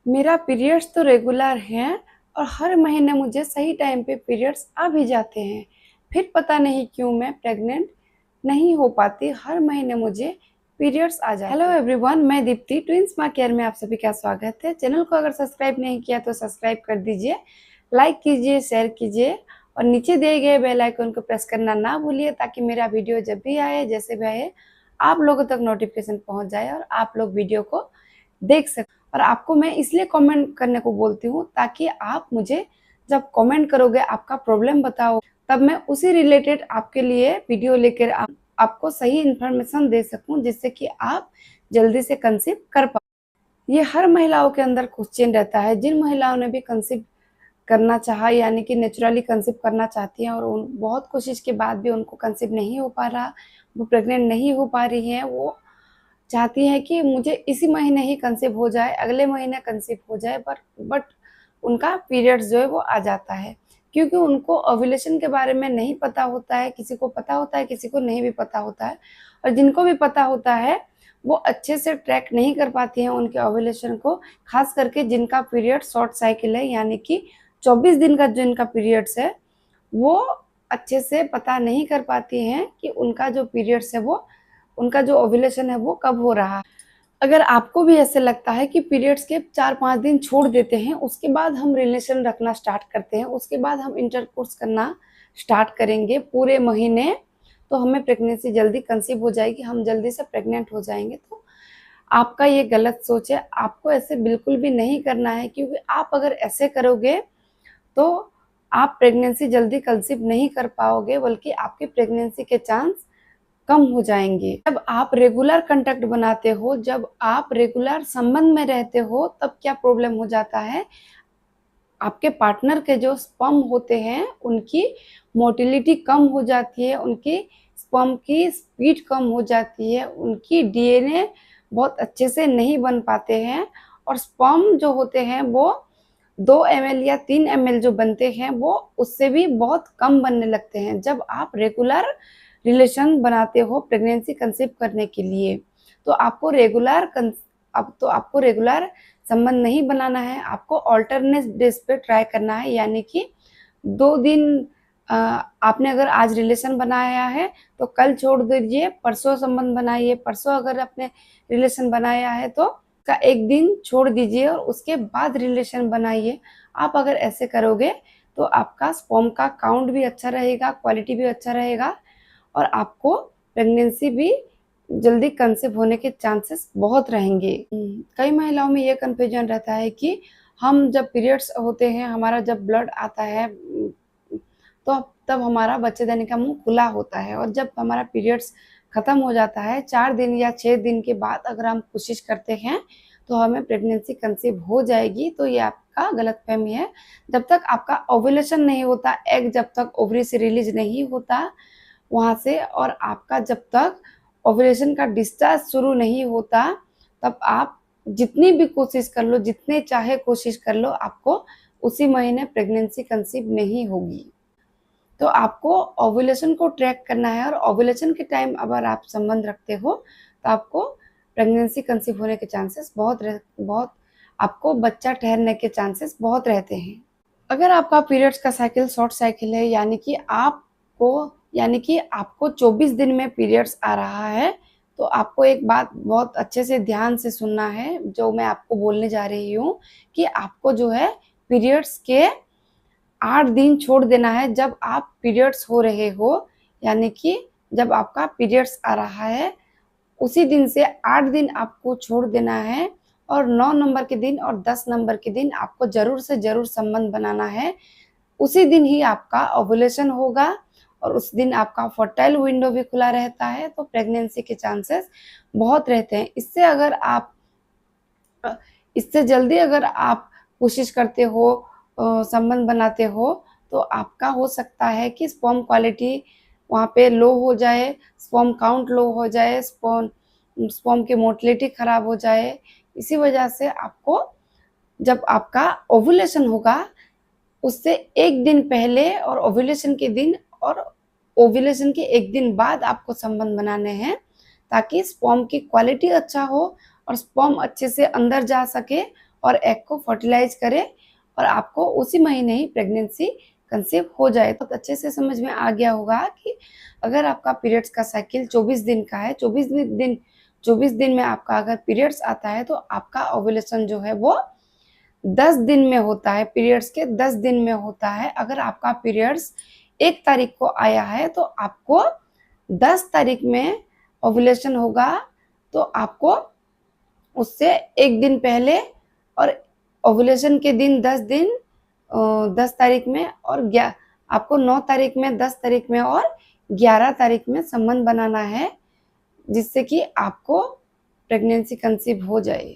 मेरा पीरियड्स तो रेगुलर हैं और हर महीने मुझे सही टाइम पे पीरियड्स आ भी जाते हैं। फिर पता नहीं क्यों मैं प्रेग्नेंट नहीं हो पाती, हर महीने मुझे पीरियड्स आ जाते हैं। हेलो एवरीवन, मैं दीप्ति ट्विंस माँ केयर में आप सभी का स्वागत है। चैनल को अगर सब्सक्राइब नहीं किया तो सब्सक्राइब कर दीजिए, लाइक कीजिए, शेयर कीजिए और नीचे दिए गए बेल आइकन को प्रेस करना ना भूलिए ताकि मेरा वीडियो जब भी आए, जैसे भी आए, आप लोगों तक नोटिफिकेशन पहुँच जाए और आप लोग वीडियो को देख सकें। और आपको मैं इसलिए कमेंट करने को बोलती हूँ ताकि आप मुझे जब कमेंट करोगे, आपका प्रॉब्लम बताओ, तब मैं उसी रिलेटेड आपके लिए वीडियो लेकर आपको सही इन्फॉर्मेशन दे सकूं, जिससे कि आप जल्दी से कंसीव कर पाओ। ये हर महिलाओं के अंदर क्वेश्चन रहता है। जिन महिलाओं ने भी कंसीव करना चाहा, यानी कि नेचुरली कंसीव करना चाहती हैं और उन बहुत कोशिश के बाद भी उनको कंसीव नहीं हो पा रहा, वो प्रेग्नेंट नहीं हो पा रही हैं, वो चाहती है कि मुझे इसी महीने ही कंसीव हो जाए, अगले महीने कंसीव हो जाए, पर बट उनका पीरियड्स जो है वो आ जाता है, क्योंकि उनको ओव्यूलेशन के बारे में नहीं पता होता है। किसी को पता होता है, किसी को नहीं भी पता होता है। और जिनको भी पता होता है वो अच्छे से ट्रैक नहीं कर पाती हैं उनके ओव्यूलेशन को, खास करके जिनका पीरियड शॉर्ट साइकिल है, यानी कि 24 दिन का जो इनका पीरियड्स है, वो अच्छे से पता नहीं कर पाती हैं कि उनका जो पीरियड्स है वो, उनका जो ओव्यूलेशन है वो कब हो रहा है। अगर आपको भी ऐसे लगता है कि पीरियड्स के 4-5 दिन छोड़ देते हैं, उसके बाद हम रिलेशन रखना स्टार्ट करते हैं, उसके बाद हम इंटरकोर्स करना स्टार्ट करेंगे पूरे महीने, तो हमें प्रेगनेंसी जल्दी कंसीव हो जाएगी, हम जल्दी से प्रेग्नेंट हो जाएंगे, तो आपका ये गलत सोच है। आपको ऐसे बिल्कुल भी नहीं करना है, क्योंकि आप अगर ऐसे करोगे तो आप प्रेगनेंसी जल्दी कंसीव नहीं कर पाओगे, बल्कि आपकी प्रेगनेंसी के चांस कम हो जाएंगे। जब आप रेगुलर कांटेक्ट बनाते हो, जब आप रेगुलर संबंध में रहते हो, तब क्या प्रॉब्लम हो जाता है, आपके पार्टनर के जो स्पर्म होते हैं उनकी मोटिलिटी कम हो जाती है, उनकी स्पर्म की स्पीड कम हो जाती है, उनकी डीएनए बहुत अच्छे से नहीं बन पाते हैं और स्पर्म जो होते हैं वो 2 ml या 3 ml जो बनते हैं वो उससे भी बहुत कम बनने लगते हैं। जब आप रेगुलर रिलेशन बनाते हो प्रेगनेंसी कंसीव करने के लिए, तो आपको रेगुलर संबंध नहीं बनाना है, आपको अल्टरनेट डेज पे ट्राई करना है। यानी कि 2 दिन आपने अगर आज रिलेशन बनाया है तो कल छोड़ दीजिए, परसों संबंध बनाइए, परसों अगर आपने रिलेशन बनाया है तो का 1 दिन छोड़ दीजिए और उसके बाद रिलेशन बनाइए। आप अगर ऐसे करोगे तो आपका स्पर्म का काउंट भी अच्छा रहेगा, क्वालिटी भी अच्छा रहेगा और आपको प्रेगनेंसी भी जल्दी कंसीव होने के चांसेस बहुत रहेंगे। कई महिलाओं में ये कन्फ्यूजन रहता है कि हम जब पीरियड्स होते हैं, हमारा जब ब्लड आता है, तो तब हमारा बच्चेदानी का मुंह खुला होता है, और जब हमारा पीरियड्स खत्म हो जाता है 4 दिन या 6 दिन के बाद अगर हम कोशिश करते हैं तो हमें प्रेगनेंसी कंसीव हो जाएगी, तो ये आपका गलतफहमी है। जब तक आपका ओव्यूलेशन नहीं होता, एग जब तक ओवरी से रिलीज नहीं होता वहाँ से, और आपका जब तक ओव्यूलेशन का डिस्चार्ज शुरू नहीं होता, तब आप जितनी भी कोशिश कर लो, जितने चाहे कोशिश कर लो, आपको उसी महीने प्रेगनेंसी कंसीव नहीं होगी। तो आपको ओव्यूलेशन को ट्रैक करना है और ओव्यूलेशन के टाइम अगर आप संबंध रखते हो तो आपको प्रेगनेंसी कंसीव होने के चांसेस बहुत आपको बच्चा ठहरने के चांसेस बहुत रहते हैं। अगर आपका पीरियड्स का साइकिल शॉर्ट साइकिल है, यानी कि आपको 24 दिन में पीरियड्स आ रहा है, तो आपको एक बात बहुत अच्छे से ध्यान से सुनना है जो मैं आपको बोलने जा रही हूँ, कि आपको जो है पीरियड्स के 8 दिन छोड़ देना है जब आप पीरियड्स हो रहे हो, यानी कि जब आपका पीरियड्स आ रहा है उसी दिन से 8 दिन आपको छोड़ देना है, और 9 नंबर के दिन और 10 नंबर के दिन आपको ज़रूर से ज़रूर संबंध बनाना है। उसी दिन ही आपका ओव्यूलेशन होगा और उस दिन आपका फर्टाइल विंडो भी खुला रहता है, तो प्रेगनेंसी के चांसेस बहुत रहते हैं। इससे जल्दी अगर आप कोशिश करते हो, संबंध बनाते हो, तो आपका हो सकता है कि स्पर्म क्वालिटी वहाँ पे लो हो जाए, स्पर्म काउंट लो हो जाए, स्पर्म की मोटिलिटी खराब हो जाए। इसी वजह से आपको जब आपका ओव्यूलेशन होगा उससे 1 दिन पहले और ओव्यूलेशन के दिन और ओव्यूलेशन के 1 दिन बाद आपको संबंध बनाने हैं, ताकि स्पर्म की क्वालिटी अच्छा हो और स्पर्म अच्छे से अंदर जा सके और एग को फर्टिलाइज करे और आपको उसी महीने ही प्रेगनेंसी कंसीव हो जाए। तो अच्छे से समझ में आ गया होगा कि अगर आपका पीरियड्स का साइकिल 24 दिन का है, 24 दिन में आपका अगर पीरियड्स आता है तो आपका ओव्यूलेशन जो है वो 10 दिन में होता है, पीरियड्स के 10 दिन में होता है। अगर आपका पीरियड्स 1 तारीख को आया है तो आपको 10 तारीख में ओव्यूलेशन होगा, तो आपको उससे 1 दिन पहले और ओव्यूलेशन के दिन 10 तारीख में और आपको 9 तारीख में, 10 तारीख में और 11 तारीख में संबंध बनाना है, जिससे कि आपको प्रेगनेंसी कंसीव हो जाए।